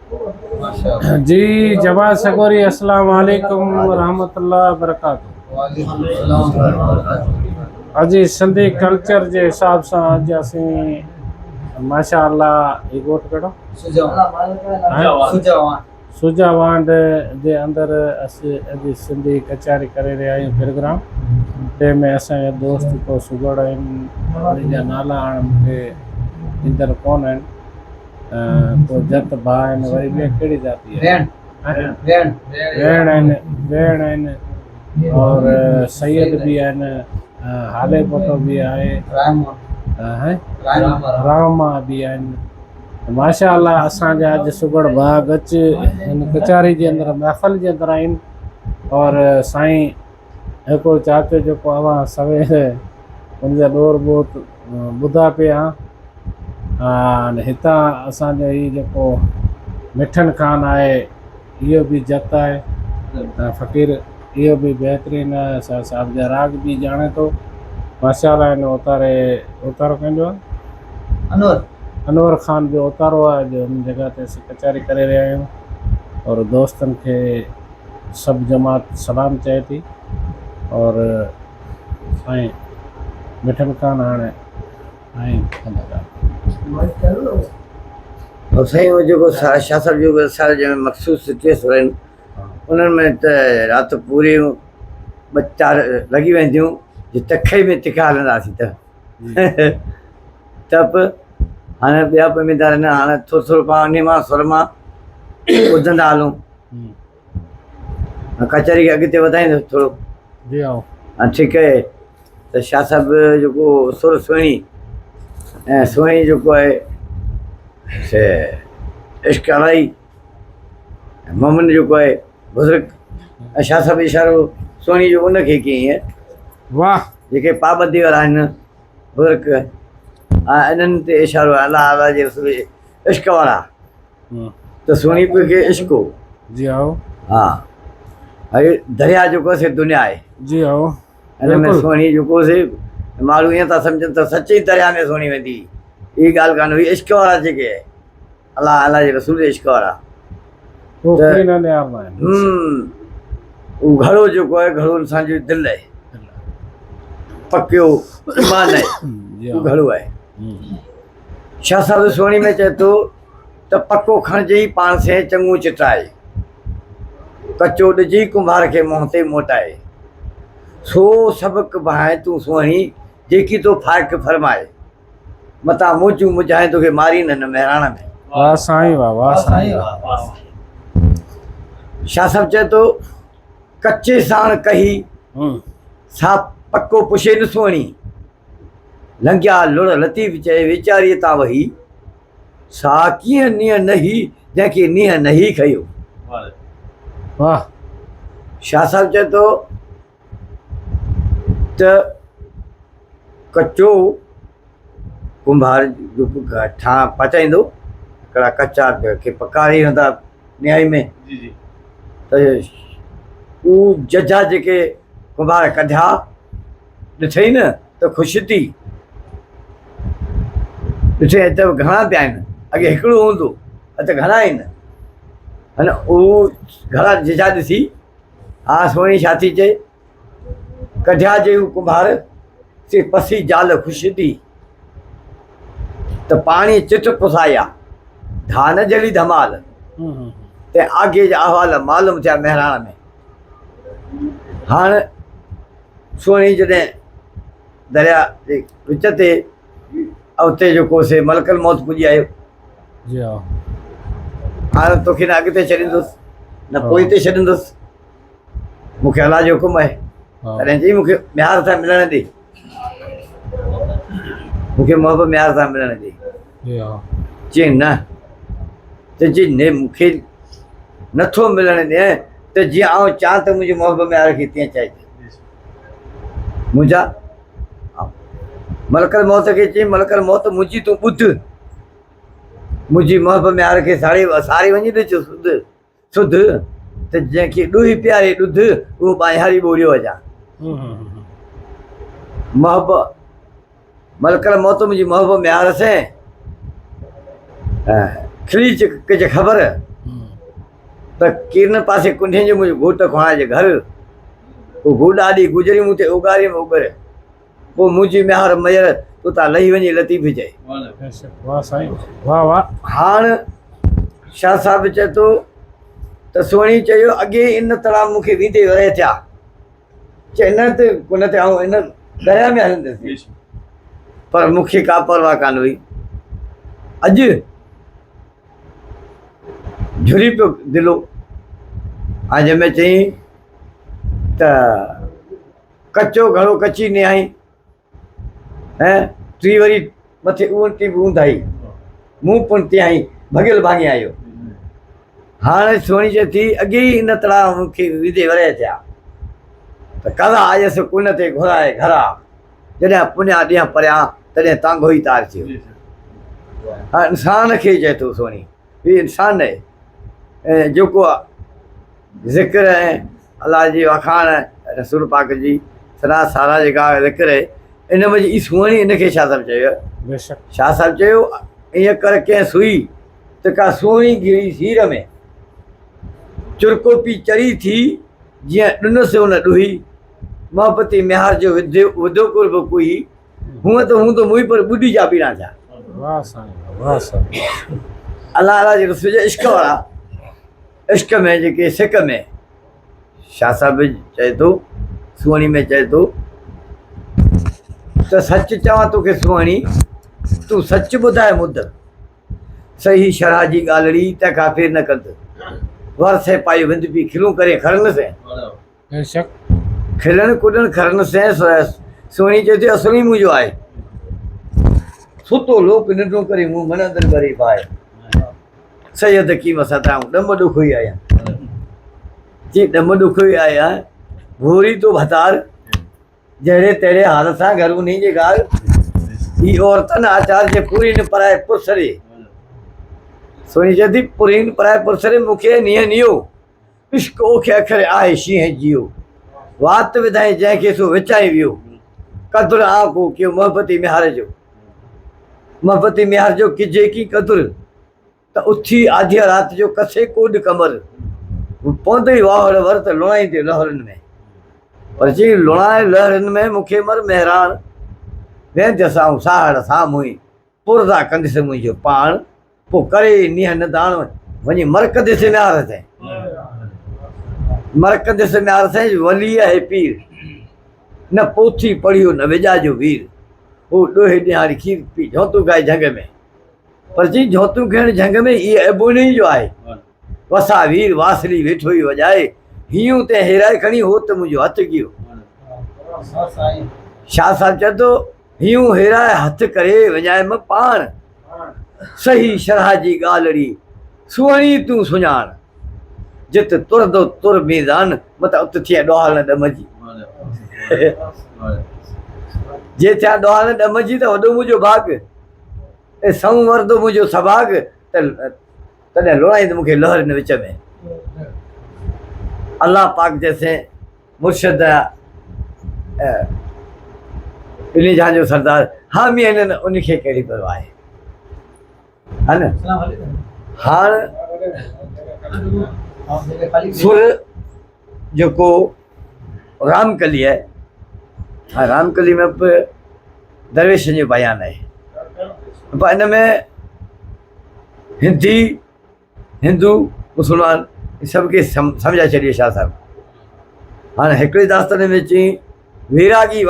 जी जवाब सगोरी अस्सलाम वालेकुम रहमतुल्लाह बरकातहू। अजी सिंधी कल्चर जे हिसाब सां अॼु असीं माशा अल्लाह ही ॻोठ कहिड़ो सुजावांड जे अंदरि असीं अॼु सिंधी कचहरी करे रहिया आहियूं प्रोग्राम। जंहिंमें असांजा दोस्त को सुगड़ आहिनि, उन्हनि जा नाला हाणे मूंखे ईंदड़ कोन आहिनि। को जत भाउ आहिनि, वरी ॿिए कहिड़ी जाती भेण आहिनि और सैयद बि आहिनि, हाले पोटो बि आहे, रामा बि आहिनि। माशा अल्लाह असांजा अॼु सुगड़ भाग अच हिन कचहरी जे अंदरि महफ़िल जे अंदरि आहिनि। और साईं हिकिड़ो चाचो जेको अवां सवेर उनजा ॾोर ॿोत ॿुधा पिया। हितां असांजो हीउ जेको मिठन खान आहे, इहो बि जत आहे फ़क़ीर, इहो बि बहितरीनु आहे। असां साहिब जा राग बि ॼाणे थो माशा अल्लाह। हिन उतारो कंहिंजो आहे, अनवर ख़ान जो उतारो आहे। जो हुन जॻह ते असीं कचहरी करे रहिया आहियूं और दोस्तनि खे सभु जमात सलाम चए थी। और साईं मिठन खान हाणे और साईं वो जेको शाह साहिब जो असां जंहिंमें मखसूस सिचुएशन आहिनि, उन्हनि में त राति पूरी 2-4 लॻी वेंदियूं। जे तखे में तिखा हलंदासीं त बि हाणे ॿिया पमीदार आहिनि। हाणे थोरो थोरो पाण उन मां सुर मां ॿुधंदा हलूं। कचहरी खे अॻिते वधाईंदो थोरो। जी हा ठीकु आहे। त शाह साहिब जेको सुर सुहिणी ऐं सुहिणी जेको आहे से इश्क अलाई मोमिन जेको आहे बुज़ुर्ग, ऐं शाह साहिब इशारो सुहिणी जो उनखे कीअं वाह जेके पाबंदी वारा आहिनि बुज़ुर्ग, इन्हनि ते इशारो आहे अलाह अलाह जे रसूल इश्क वारा। त सुहिणी पियो खे इश्क हो। जी आओ। हा भई दरिया जेको आहे दुनिया आहे। जी आओ। हिन में सुहिणी जेको से माण्हू ईअं था सम्झनि त सची दरिया में सुहिणी वेंदी। हीअ ॻाल्हि कान हुई। इश्क वारा जेके आहे अलाह अलाह जे रसूल इश्क वारा। उहो घड़ो जेको आहे, घड़ो इंसान जो दिलि आहे, पकियो ईमान आहे, उहो घड़ो आहे। शाह साहिब सुहिणी में चए थो त पको खणिजई पाण से चङो चिटाए, कचो ॾिजी कुंभार खे मुंहं ते मोटाए, सो सबक बहाए तूं सुहिणी जेकी तो फ़ाइक़ फरमाए, मता मोजूं मुझाए तोखे मारी न महिराण में। वाह साईं वाह, वाह साईं वाह। शाह साहिब चए थो कचे साण कही सा पको पुछे न सुहिणी, लंघिया लुड़ लतीफ़ चए वीचारीअ तां वही, सा कीअं नीअं नही जंहिंखे नीअं नही खयो। वाह। शाह साहिब चए थो त कचो कुंभार जो ठा पचाईंदो, हिकिड़ा कचा खे पकाए हूंदा न्याई में, त उहो जजा जेके कुंभार कढिया ॾिठई न त ख़ुशि थी। ॾिठे त घणा पिया आहिनि, अॻे हिकिड़ो हूंदो त घणा आहिनि। अने उहो घणा जजा ॾिसी हा सुहिणी छा थी चए, कढिया जे हू कुंभार से पसी जाल ख़ुशि थी, त पाणी चिट पुसाया धा न जली धमाल, ते आगे जा अहवाल मालूम थिया महिराण में। हाणे सुहिणी जॾहिं दरिया जे विच ते उते जेको से मलकल मौत पुॼी आयो। जी हा। हाणे तोखे न अॻिते छॾींदुसि न पोइ छॾींदुसि, मूंखे अलाह जो हुकुम आहे। तॾहिं चई मूंखे म्यार सां मिलण ॾे, मूंखे मोहबत म्यार सां मिलण ॾे। चई न, त चई न मूंखे नथो मिलण ॾिए त जीअं आउं चाहियां त मुंहिंजी मोहबत म्यार खे तीअं चइजे। मुंहिंजा मलकल मौत खे चई मलकल मौत मुंहिंजी तूं ॿुध, मुंहिंजी मोहबत म्यार खे सारी वञी ॾिस सुध, त जंहिंखे ॾुही प्यारे ॾुध उहो ॿाहिरि ॿोड़ियो अञा। मोहबत मलकल मौत मुंहिंजी मोहबत म्यार से खिली जे ख़बर त किन पासे कुंठे जो मुझे घोट खुणा जे घर वो गोॾाॾी गुजरी मूं ते उगारी में उगर पोइ मुंहिंजी मेहर मयर तूं तां लही वञी लतीफ़ चए बेशक वाह साईं वाह वाह हाणे शाह साहिबु चए थो त सुहिणी चयो अॻे इन तरह मूंखे वींदे रहे थिया चए इन ते कुन ते आऊं इन दरिया में हलंदुसि पर मूंखे का परवाह कान हुई अॼु झुरी पियो दिलो ऐं जंहिंमें चई त कचो घड़ो कची निहाई ऐं टी वरी मथे उणटी ऊंधाई मूं पुणती आई भॻियल भाङे आयो हाणे सुहिणी चए थी अॻे ई इन तरह मूंखे विधे वरे थिया त कला आयसि कुन ते घुराए घरा जॾहिं पुञा ॾींहं परियां तॾहिं तांगो ई तार थियो हाणे इंसान खे चए थो सुहिणी हीउ इंसानु आहे ऐं जेको ज़िक्र ऐं अलाह जी वखाण रसूल पाक जी सना सारा जेका ज़िक्र आहे इन में ई सुहिणी इनखे छा साहिबु चयो बेशक छा साहिबु चयो ईअं कर कंहिं सुई त का सुहिणी गिरी सीर में चुरकोपी चरी थी जीअं ॾुनसि हुन ॾुही मोहबती मेहार जो विधो कुर्ब कोई हूअं त हूं त मुई पर ॿुॾी जा पीड़ा थिया वाह साईं वाह साईं अलाह अलाह जे रसूल जे इश्क वारा इश्क में जेके सिक में शाह साहिबु चए थो सुहिणी में चए थो त सच चवां तोखे सुहिणी तूं सच ॿुधाए मुद सही शरह जी ॻाल्हिड़ी त काफ़िर न कंद वरसे पाई विंद पी खिलूं करे खरन से बेशक खिलण कुॾण खरन से सुहिणी चए थी असली मुंहिंजो आहे सुतो लोक निंडो करे मूं मन अंदरि करे पाए सैयद कीम सताऊं ॾम ॾुख ई आहियां जी ॾम ॾुख ई आहियां भूरी तो भतार जहिड़े तहिड़े हाल सां घर उन जे ॻाल्हि ही औरतनि आचार जे पूरी न पराए पुरसरे सुहिणी चए थी पूरी न पराए पुरसरे मूंखे नीअं नियो इश्क ओखे अखर आहे शींहं जियो वात विधाई जंहिंखे सो विचाई वियो कदुर आंको कयो मोहबती मेहार जो मोहबती मेहार जो कि जेकी कदुर त उथी आधी राति जो कसे कोड कमर पवंदो ई वाहड़ वर त लुणाईंदे लहरनि में पर चई लुणाए लहरनि में मूंखे मर महिरान वेंद सां साहड़ सां मुई पुरदा कंदसि मुंहिंजो पाण पोइ करे नीह न दाण वञी मरकदस मेहार ते मरकदस मेहार से वली आहे पीर न पोथी पढ़ियो न विजा जो वीर हू ॾोहे ॾियारी खीर पी झोतूं खाए झंग में पर चई झोतूं खाइण झंग में इहे अबोनी जो आहे वसा वीर वासली वेठो ई वॼाए हीअं ते हेराए खणी हो त मुंहिंजो हथु कयो शाह साहिबु चए थो हीअं हेराए हथु करे वञाए पाण सही शरह जी ॻाल्हिड़ी सुहिणी तूं सुञाण जित तुरंदो तुर मीज़ान मत उत थिए ॾोहाल ॾमजी जे थिया ॾोहाल ॾमजी त वॾो मुंहिंजो भाग ऐं सऊं वरदो मुंहिंजो सभाग त तॾहिं लुणाईंदो मूंखे लहर विच में अल्लाह पाक जैसे मुर्शद इन जहां जो सरदार हामी आहिनि उनखे कहिड़ी परवाह आहे हा न हाणे सुर जेको रामकली आहे हा रामकली में बि दरवेशनि जो बयानु आहे पर इन में हिंदू मुस्लमान सभु खे सम्झाए छॾियो शाह साहिबु हाणे हिकिड़े दास्तान में चई वीरागी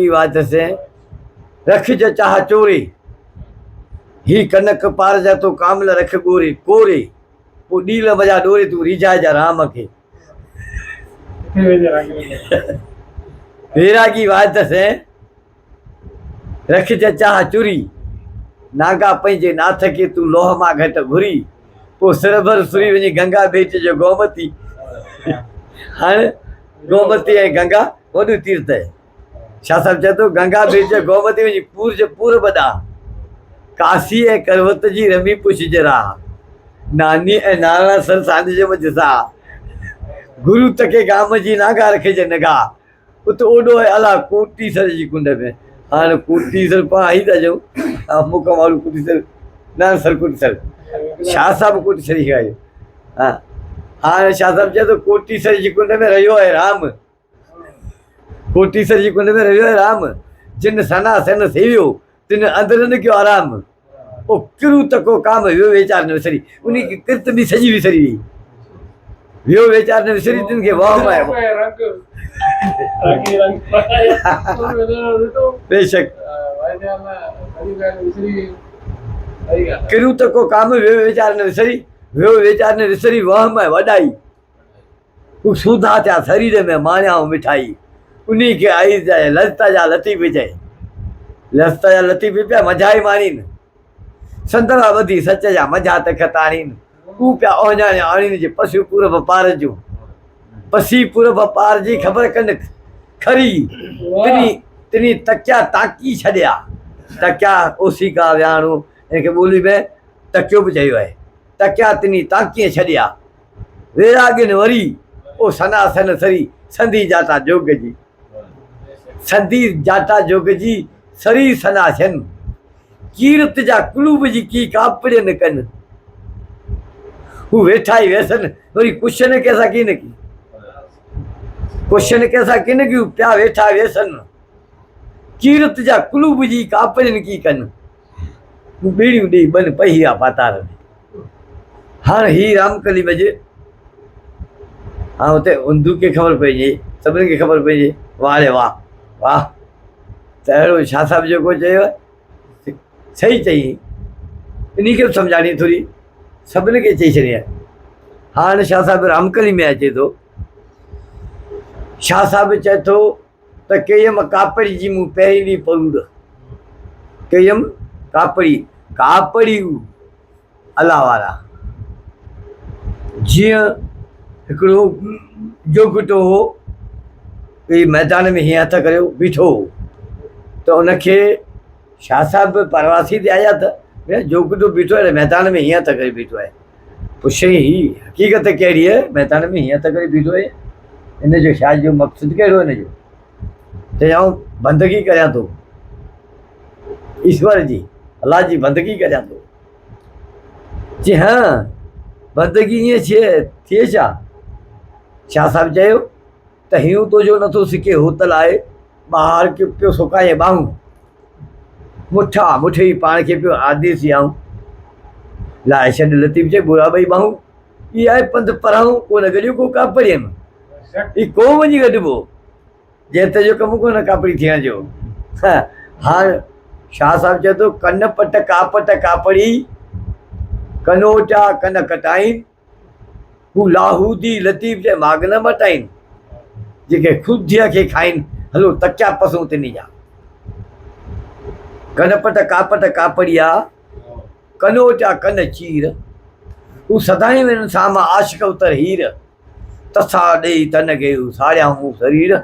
वात से रख जा चाह चोरी ही कनक पार जा तो कामल रख गोरी कोरे पोइ ॾील वॼा डोरे तूं रिझाए जा राम खे वीरागी वात से रख जा चाह चुरी नागा पंहिंजे नाथ खे तूं लोह मां घटि घुरी पोइ सिर भर सुरी वञी गंगा भेट जो गोमती हाणे गोमती ऐं गंगा वॾो तीर्थ आहे शाह साहिबु चए थो गंगा भेट जो गोमती वञी पूर जो पूरब ॾांहुं काशी ऐं करवत जी रमी पुछ राह नानी ऐं नारायण सर सांझ जो मझसा गुरु तके गाम जी नागा रखिजे नगाह उते ओॾो आहे अला कोटीसर जी कुंड में हाणे कोटीसर पाण आई था चऊं मुकम वारो कोटीसर नारायण सर कोटीसर शाह साहब कोटीसरी खायो हाँ हाँ शाह साहब चए तो कोटीसरी जी कुंड में रहियो है राम कोटीसरी जी कुंड में रहियो है राम जिन सना सन सेवियो तिन अंदर न क्यों आराम ओ किरू तको काम वियो वेचार न विसरी उन्हीं की कृत भी सजी विसरी वियो वेचार न विसरी तिन के वाह में बेशक किरू तको काम वियो वेचार न विसरी वाह में वडाई तू सुधा त्या शरीर में मानिया मिठाई उन्हीं के आई जाए लजता जा लतीफ जाए लजता जा लतीफ पिया मजा ही मानी संतरा बधी सच जा मजा तक ताणी तू पिया ओजाने आणी जे पशु पूरब पार जो पसी पूरब पार जी खबर कन खरी तिनी तकिया ताकी छड़िया तकिया ओसी का व्याणु इनके बोली में तकियो भी चयो है तकिया तिनी ताकी छड़िया वेरागिन वरी ओ सनासन सरी संधी जाता जोग जी संधी जाता जोग जी सरी सनासन कीरत जा कुलूब जी की कापड़े न कन हु वेठा ही वैसन वरी क्वेश्चन कैसा की न की क्वेश्चन कैसा की न की प्या वेठा वैसन कीरत जा कुलूब जी कापड़े की कन बीड़ियों दी बन पहिया पातार हाँ ही रामकली बजे हाँ उते उंदू के खबर पई सभिनी खे खबर पई वाह रे वाह वाह त अहिड़ो शाह साहब जेको चयो सही चई इन्हीं खे सम्झाणी थोरी सभिनी खे चई छॾी हाणे शाह साहब रामकली में अचे थो शाह साहब चए थो त कयम कापड़ी जी मूं पहिरीं ॾींहुं परूर कयम कापड़ी अला वारा जीअं हिकिड़ो जोगटो हो कोई मैदान में हीअं हथ करियो बीठो हो त उनखे शाह साहब परवासी ते आया त जोगटो बीठो आहे मैदान में हीअं हथ करे बीठो आहे पुछई ही हक़ीक़त कहिड़ी आहे मैदान में हीअं हथ करे बीठो आहे इन जो शाह जो मक़सदु कहिड़ो हिन जो त आउं बंदगी करियां थो ईश्वर जी अलाह जी बंदगी करियां थो जी हाँ बंदगी ईअं थिए छा शाह साहब चयो त हियूं तुंहिंजो नथो सिके होतल आहे ॿाहिरि के पियो सुकाए ॿाहूं मुठई पाण खे पियो आदेश आऊं लाए छॾ लतीफ़ चए बुरा ॿई ॿाहूं ई आहे पंधु पराऊं कोन गॾियो को कापड़ीअ में ई को वञी गॾिबो जेत जो कमु कोन कापड़ी थियण जो हाणे शाह साहब चए थो कन पट कापड़ी कनोटा कन कटाइन हू लाहूदी लतीफ़ जे माग न मटाइन जेके खुदीअ खे खाइन हलो तकिया पसूं तिनी जा कनपट कापड़िया कनोटा कन चीर हू सदाईं वेन सामा आशिक उतर हीर तसा ॾेई तन खे हू साड़ियाऊं शरीर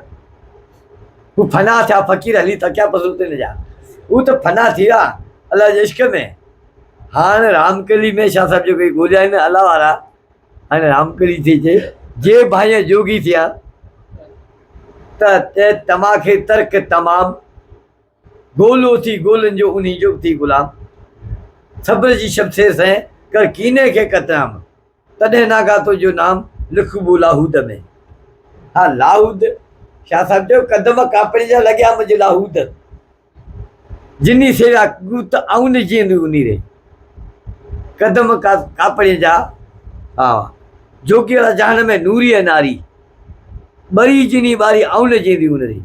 हू फना थिया फ़क़ीर हली तकिया पसूं तिन जा हू त फना थी विया अलाह जे इश्क में हाणे रामकली में शाह साहब जेके ॻोल्हिया आहिनि अला वारा हाणे रामकली थी चए जे भाई जोगी थिया त तमाखे तर्क तमाम गोलो थी गोलनि जो उन्हीं जो थी गुलाम सब्र जी शब्द से कर कीने के कतराम तॾहिं ना गातो जो नाम लिखबो लाहूद में हाँ लाहूद शाह साहब जो कदम कापड़ी जा लॻिया मुंहिंजे लाहूद जिनी सेवा गुत आउन जींदी उन्हीं रे कदम कापड़ी जा हाँ जोगी वाला जहान में नूरी है नारी बरी जिनी बारी आउन जींदी उन रे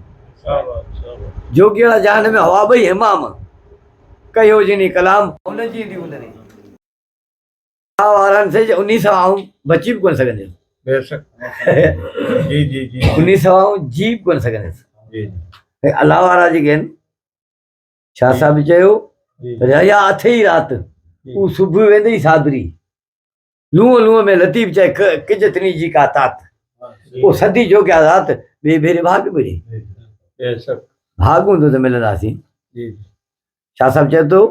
जोगी वाला जहान में हवा बई हिमाम कयो जिनी कलाम आउन जींदी उन रे वारनि से 1900 बची भी कोन सघंदे बेशक जी जी जी 1900 जी कोन सघंदे अलाह वारा जेके आहिनि शाह साहब चयो रया अथई राति हू सुबुह वेंदई सादरी लूह में लतीफ़ चए किजतनी जी का तात वो सदी जो क्या रात बे भेरे भाग मिली बेशक भाग हूंदो त मिलंदासीं शाह साहब चए थो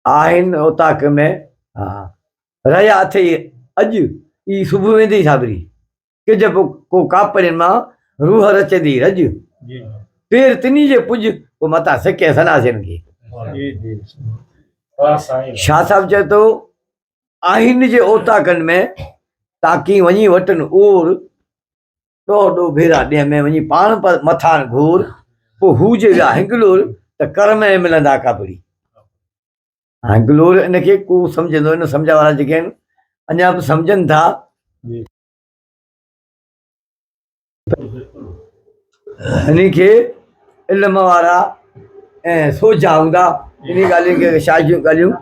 आहिनि ओताक में हा रया अथई अॼु ई सुबुह वेंदी साबरी किज को कापड़नि मां रूह रचंदी रज पेर तिनी जे पुज को मता सिके सनासिन खे शाह साहब चए थो आहिनि जे ओताकनि में ताकी वञी वटनि उर ॾोह भेरा ॾींहं में वञी पाण पर मथां घूर पोइ हू जे विया हिंगलूर त कर में मिलंदा काबड़ी। हिंगलूर इनखे को सम्झंदो इन सम्झ वारा जेके आहिनि अञा बि सम्झनि था। इनखे इल्म वारा ऐं सोझा हूंदा इन ॻाल्हियुनि खे शाह जूं ॻाल्हियूं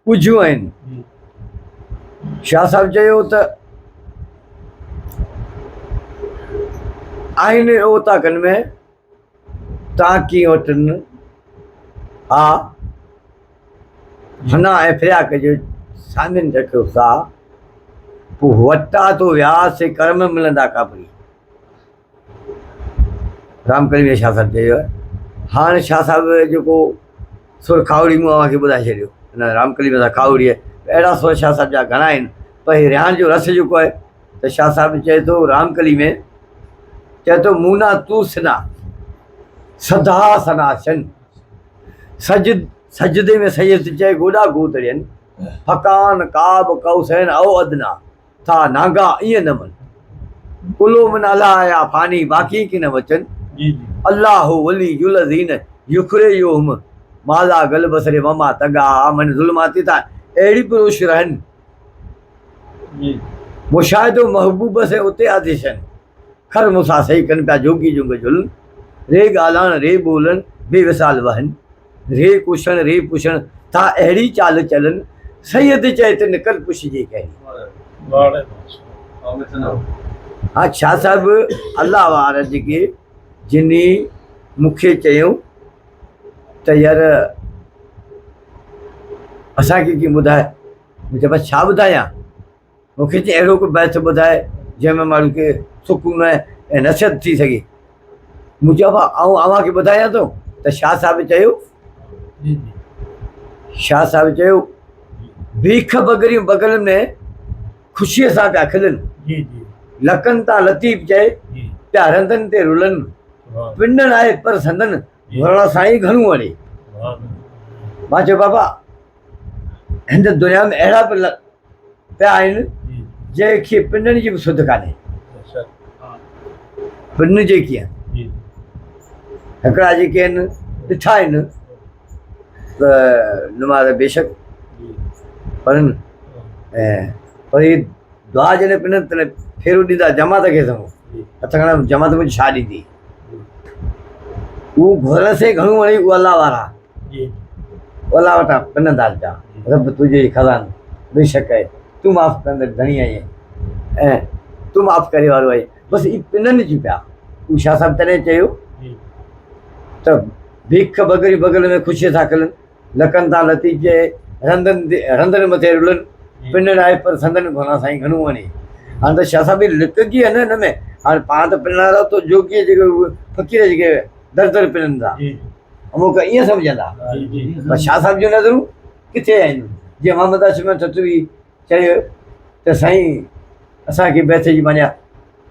ॿुझियूं आहिनि। शाह साहिबु चयो त आहिनि ओताकनि में तव्हां कीअं वटनि हा हना ऐं फिरिया कजो सामिन रखियो सा पोइ वटा तो वियासीं कर में मिलंदा काबड़ी। रामकली शाह साहिबु चयो हाणे शाह साहिबु जेको सुर खावड़ी मूं अव्हांखे ॿुधाए छॾियो हिन रामकली में खावड़ी अहिड़ा सुर शाह साहिब जा घणा आहिनि पर हे रिहाण जो रस जेको आहे त शाह साहिबु चए थो रामकली में चए थो मूना तू सना सदा सनाशन सजदे में सैयद चए गोॾा गोतड़ियनि फकान काब कौसैन औ अदना था नागा ईअं न मन कुलो मन अला आया फानी बाक़ी की न वचन अल्लाह वली युलज़ीन युखरे योम माला गल बसरे ममा तगा मन ज़ुल्माती था अहिड़ी पुरुष रहनि मुशाहिदो महबूब से उते आदिशन खर मूंसां सही कनि पिया जोगी जुंग जुलन रे ॻाल्हाइण रे ॿोलनि बेविसाल वहनि रे कुशण रे पुछण था अहिड़ी चाल चलन सैयद चए त निकर पुछिजे कहिड़ी। हा शाह साहिबु अलाह वारा जेके जिन मूंखे चयूं त यार असांखे कीअं ॿुधाए मुंहिंजे बसि छा ॿुधायां मूंखे चई अहिड़ो को बैत ॿुधाए जंहिंमें माण्हू खे सुकून ऐं नसिहत थी सघे। मूं चयो अव्हांखे ॿुधायां थो त शाह साहिबु चयो शाह साहिबु चयो भीख बगरियूं बगल में ख़ुशीअ सां पिया खिलनि लकनि तां लतीफ़ चए पिया रंधनि ते रुलनि पिंडनि आहे पर संदन वण साईं घणो वणे। मां चयो बाबा हिन दुनिया में अहिड़ा पिया आहिनि जंहिंखे पिंडनि जी बि सुध कान्हे पिंड जे कीअं हिकिड़ा जेके आहिनि ॾिठा आहिनि त नमाज़ बेशक पढ़नि ऐं पर इहे दुआ जॾहिं पिननि तॾहिं फेरो ॾींदा जमात खे समूं हथ खणा जमात मुंहिंजी छा ॾींदी उहो घुरण से घणो वणे उहो अलाह वारा अलाह वटां पिनंदा पिया रब तुंहिंजे खज़ान बेशक आहे तूं माफ़ु कंदड़ धणी आहीं ऐं तूं माफ़ु करे वारो आहे बसि इहे पिननि जी पिया उहो शाह साहिबु तॾहिं चयो त भीख बगरी बगल में ख़ुशीअ सां खिलनि लकनि तां लती चए रंधनि मथे रुलनि पिननि आहे पर संदन घोना साईं घणो वणे। हाणे त शाह साहिब लिकजी आहे न हिन में हाणे पाण त पिनण वारा त जोगीअ जेके फ़क़ीर जेके दर दर पिननि था अमुक ईअं सम्झंदा पर शाह साहिब जूं नज़रूं किथे आहिनि। जीअं मोहम्मद आशिम तत्वी चयो त साईं असांखे बैत जी मान्या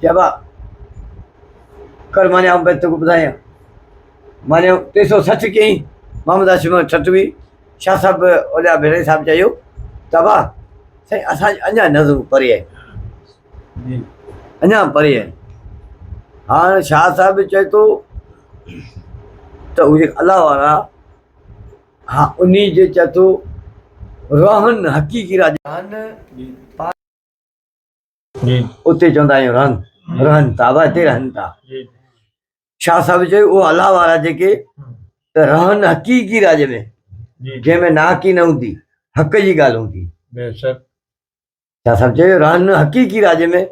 चइबा कर मान्या ऐं बैत को ॿुधायां माने 360 कयईं मोहम्मद आशिम तत्वी शाह साहिबु ओलिया भेरे साहिबु चयो त वाह साईं असांजी अञा नज़रूं परे आहिनि अञा परे आहिनि। हाणे शाह साहिबु चए थो त उहे अलाह वारा हा उन जे चए थो रहन हक़ीक़ी राजान उते चवंदा आहियूं रहनि था वाह हिते रहनि था। शाह साहिबु चयो उहो अलाह वारा जेके त रहनि हक़ीक़ी राज में जंहिंमें नाकी न हूंदी हक़ जी ॻाल्हि हूंदी। शाह साहिबु चयो रहनि हक़ीक़ी राज में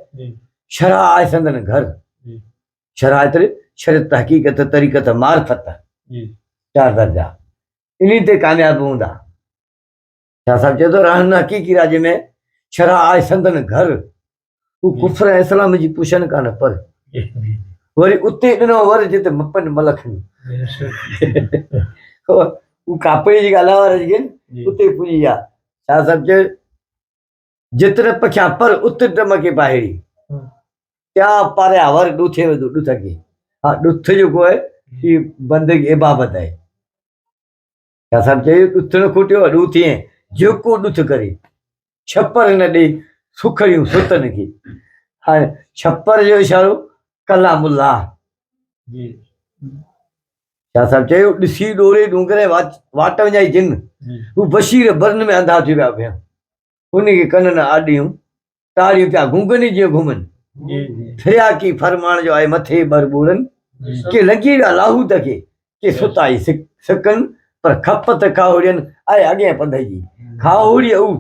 शरह आहे संदन घर शरायत शरीयत हक़ीक़त तरीक़त मार्फत 4 दर्जा इन ते कामयाब हूंदा। शाह साहिबु चए थो रहनि हक़ीक़ी राज में शरह आहे संदन घर हू कुफर ऐं इस्लाम जी पुछनि कान पर वरी उते ॾिनो वर जिते मपनि मलखनि हू कापड़ी जी ॻाल्हि वारा जेके आहिनि उते पुॼी विया। शाह साहिबु चयो जेतिरे पखिया पर उत टमके पाहेड़ी त्या पारिया वर ॾुथे वेंदो ॾुथ खे हा ॾुथ जेको आहे इहा बंदगी इबाबत आहे। शाह साहिबु चयो ॾुथ न खुटियो ॾुथ ईअं जेको ॾुथ करे छपर न ॾे सुखड़ियूं सुतनि खे। हाणे छपर जो इशारो कलामुल्ला। शाह साहिब चयो ॾिसी ॾोरे डूंगरे वाट वञाई जिन, हू बशीर बरन में अंधा थी विया पिया। उनखे कननि आॾियूं ताड़ियूं पिया घुंघनी जीअं घुमनि। फिरिया की फरमाण जो आहे मथे बरबूरनि, के लॻी विया लाहूत खे, के सुताई सिकनि, पर खपत खाहुड़ियनि आहे अॻियां पंध जी खाहुड़ी। ऊ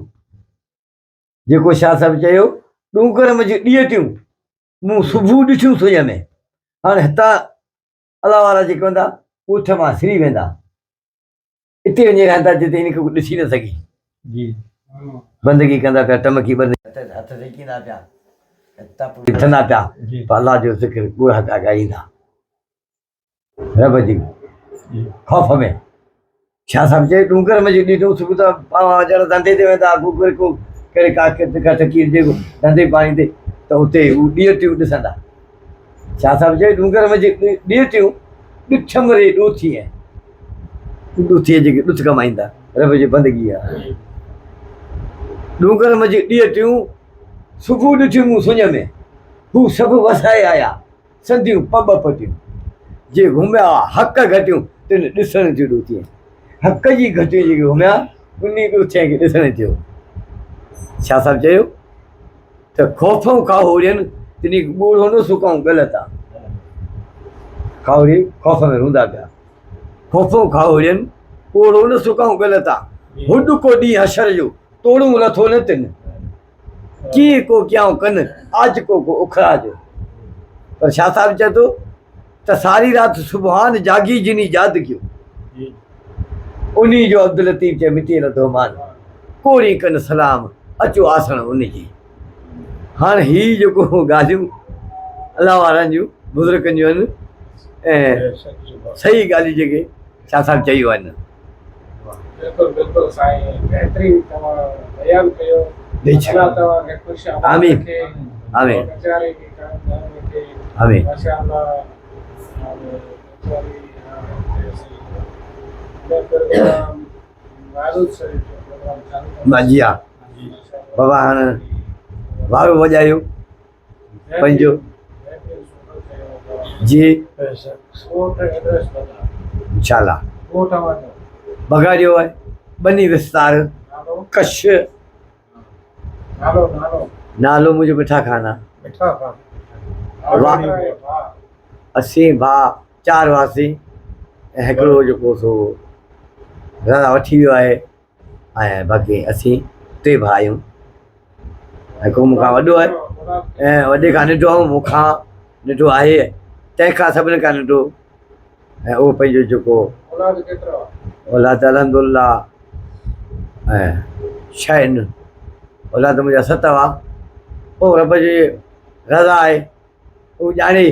जेको शाह साहिब चयो डूंगर मंझि ॾीअटियूं मूं सुबुह ॾिठियूं सुञ में। हाणे हितां अला वारा जेके हूंदा ॻोठ मां सिरी वेंदा, हिते वञी रहंदा जिते इनखे ॾिसी न सघे। बंदगी कंदा पिया, टमकी बंद हथ सेकींदा पिया, ॾिठंदा पिया, अलाह जो ज़िक्र ॻोढ़ा पिया ॻाईंदा रब जी ख़ौफ़ में। शाह साहिब चए डूंगर में ॾिठूं सुबुह त पाण ॼण धंधे ते वेंदा, गुगर को कहिड़े काकीर जेको धंधे पाणी ते, त उते हू ॾीअटियूं ॾिसंदा। शाह साहिब चए डूंगर में ॾीअटियूं ॾिठम रे ॾोथी ऐं ॾोथीअ जेके ॾुथ कमाईंदा रब जी बंदगी आहे। डूंगर में ॾीअटियूं सुबुह ॾिठियूं मूं सुञ में, हू सभु वसाए आया संधियूं पॿ पटियूं। जे घुमिया हक़ घटियूं तिन ॾिसण थियूं ॾोथीअ। हक़ जी घटियूं जेके घुमिया उन ॾोथीअ खे ॾिसण थियो। शाह साहिब चयो त ख़ौफ़ खाहुड़ियनि तिनी ॻोढ़ो न सुकाऊं ग़लति आहे। खाहुड़ी ख़ौफ़ में हूंदा पिया, ख़ौफ़ खाहुड़ियनि ॻोढ़ो न सुकाऊं ग़लति आहे। हुॾ को ॾींहुं हशर जो तोड़ूं लथो न तिन, कीअं को कयाऊं कनि आज को उखड़ा जो। पर शाह साहिब चए थो त सारी राति सुबहान जागी जिनी यादि कयो, उन्ही जो अब्दुल लतीफ़ चए मिटी नथो मान, कोड़ी कनि सलाम अचो आसण उनजी। हाणे हीअ जेको ॻाल्हियूं अलाह वारनि जूं बुज़ुर्गनि जूं आहिनि ऐं सही ॻाल्हियूं जेके शाह साहिब चयूं आहिनि। बिल्कुलु बिल्कुलु साईं, बहितरीन तव्हां बयानु कयो। अल्लाह तव्हांखे ख़ुशि आमीन आमीन आमीन। जी हा बाबा, हाणे वारो वॼायो पंहिंजो जी इंशाल्लाह। बगाड़ियो आहे बनी विस्तार कच्छ। नालो मुंहिंजो मिठा खाना। असीं भाउ 4 हुआसीं ऐं हिकिड़ो जेको सो दादा वठी वियो आहे ऐं बाक़ी असीं 3 भाउ आहियूं। हिकिड़ो मूंखां वॾो आहे ऐं वॾे खां नंढो आहे, मूंखां नंढो आहे, तंहिंखां सभिनी खां नंढो। ऐं उहो पंहिंजो जेको औलाद अलहमदुल्ला ऐं 6 आहिनि। औलाद मुंहिंजा 7 हुआ। पोइ रब जी रज़ा आहे, उहो ॼाणे,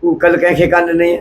उहो कल्ह कंहिंखे कान ॾिनई।